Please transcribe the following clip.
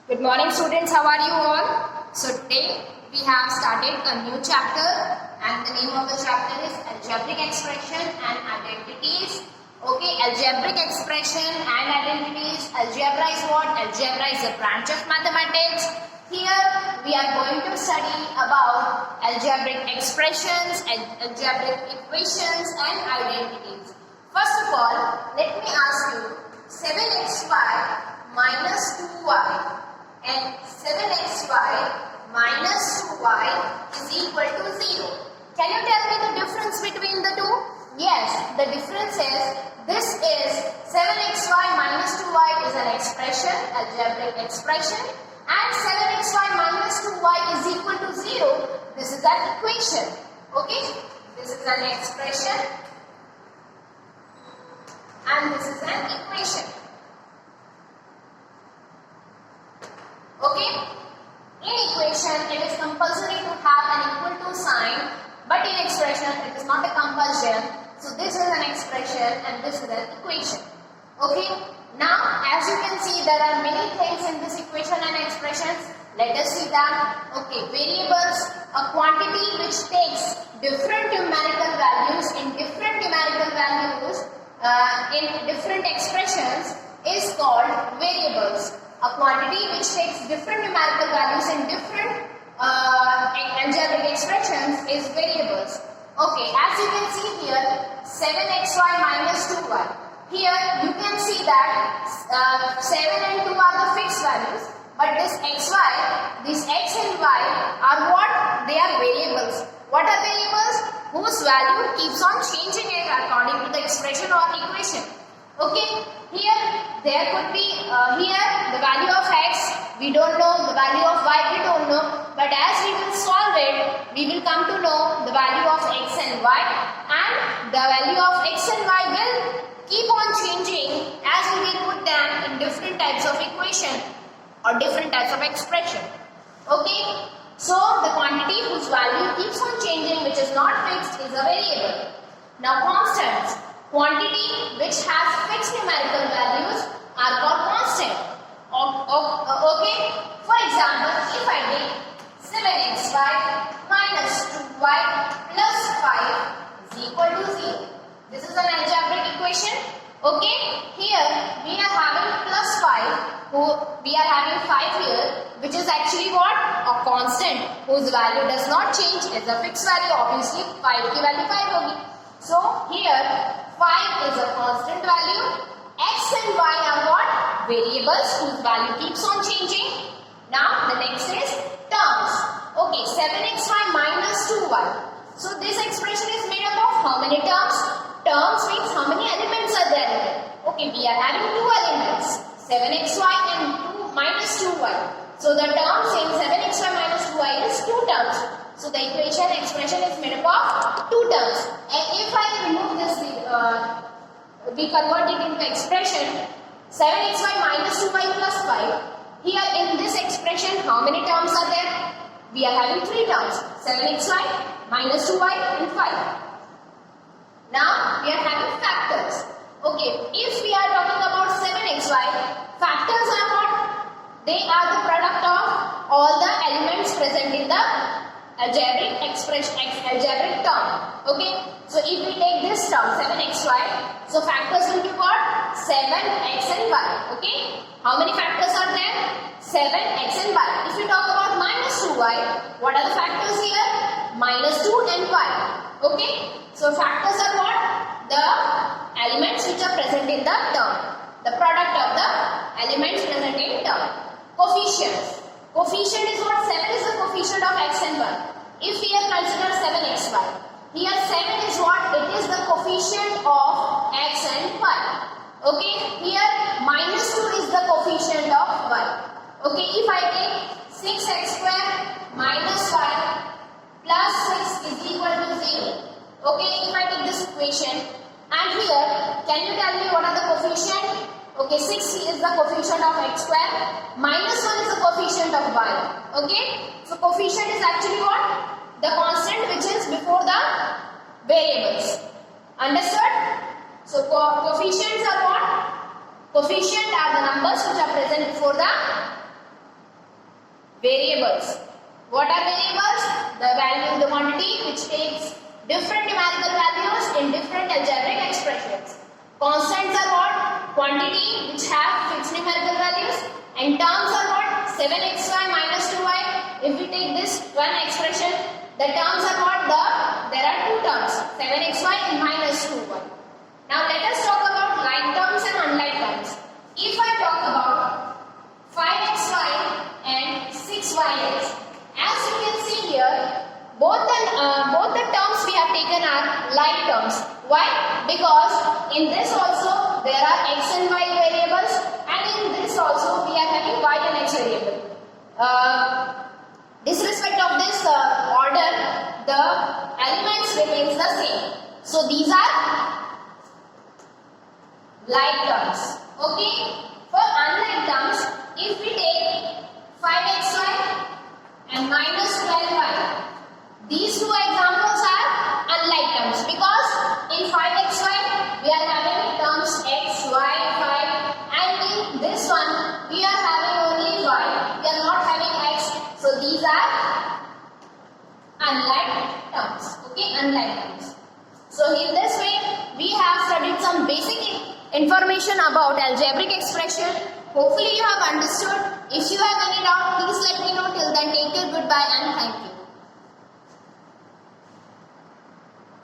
Good morning students, how are you all? So today we have started a new chapter and the name of the chapter is Algebraic Expression and Identities. Okay, Algebraic Expression and Identities. Algebra is what? Algebra is a branch of mathematics. Here we are going to study about algebraic expressions, algebraic equations and identities. First of all, let me ask you 7xy minus 2y and 7xy minus 2y is equal to 0. Can you tell me the difference between the two? Yes, the difference is this is 7xy minus 2y is an expression, algebraic expression, and 7xy minus 2y is equal to 0. This is an equation. Okay? This is an expression and this is an equation. Okay? In equation, it is compulsory to have an equal to sign, but in expression, it is not a compulsion. So this is an expression and this is an equation. Okay? Now, as you can see, there are many things in this equation and expressions. Let us see that. Okay, variables, a quantity which takes different numerical values in different numerical values in different expressions is called variables. A quantity which takes different numerical values in different algebraic expressions is variables. Okay, as you can see here, 7xy minus 2y. Here you can see that 7 and 2 are the fixed values, but this xy, this x and y are what? They are variables. What are variables? Whose value keeps on changing according to the expression or equation. Okay, here there could be here the value of x we don't know, the value of y we don't know, but as we will solve it, we will come to know the value of x and y, and the value of x and y will keep on changing as we will put them in different types of equation or different types of expression. Okay, so the quantity whose value keeps on changing, which is not fixed, is a variable. Now constants. Quantity which has fixed numerical values are called constant. Okay, for example, if I take 7xy minus 2y plus 5 is equal to 0. This is an algebraic equation. Okay, here we are having plus 5, we are having 5 here, which is actually what? A constant whose value does not change, is a fixed value. Obviously 5 की value 5 होगी. So here 5 is a constant value. X and y are what? Variables whose value keeps on changing. Now the next is terms. Okay, 7xy minus 2y. So this expression is made up of how many terms? Terms means how many elements are there. Okay, we are having two elements, 7xy and 2 minus 2y. So the term saying 7xy minus 2y is two terms. So the expression is made up of two terms. And if I remove this, we convert it into expression 7xy minus 2y plus 5. Here in this expression, how many terms are there? We are having three terms, 7xy minus 2y and 5. Now we are having factors. Okay, if we are talking about 7xy, factors are what? They are the product of all the elements present in the algebraic expression, algebraic term. Okay, so if we take this term 7xy, so factors will be what? 7x and y. Okay, how many factors are there? 7x and y. If you talk about minus 2y, what are the factors here? Minus 2 and y. Okay, so factors are what? The elements which are present in the term, the product of the elements present in term. Coefficients. Coefficient is what? 7 is the coefficient of x and y. If we are consider 7xy, here 7 is what? It is the coefficient of x and y. Okay, here minus 2 is the coefficient of y. Okay, if I take 6x square minus y plus 6 is equal to 0. Okay, if I take this equation and here, can you tell me what are the coefficient? Okay, 6 is the coefficient of x square, minus 1 is the coefficient of y. Okay, so coefficient is actually what? The constant which is before the variables. Understood? So coefficients are what? Coefficient are the numbers which are present before the variables. What are variables? The value, the quantity which takes different numerical values in different algebraic expressions. Constants are what? Quantity which have fixed numerical values, and terms are what? 7xy minus 2y. If we take this one expression, the terms are what? There are two terms, 7xy and minus 2y. Now let us talk about like terms and unlike terms. If I talk about 5xy and 6yx, as you can see here, both the terms we have taken are like terms. Why? Because in this also there are x and y variables, and in this also we are having y and x variable. Disrespect of this order, the elements remains the same. So these are like terms. Okay. For unlike terms, if we take 5xy and minus 12y, these two examples are unlike terms, because in 5xy we are having terms x, y, 5, and in this one we are having only y. We are not having x. So these are unlike terms. Okay, unlike terms. So in this way we have studied some basic information about algebraic expression. Hopefully you have understood. If you have any doubt, please let me know. Till then, take care, goodbye and thank you.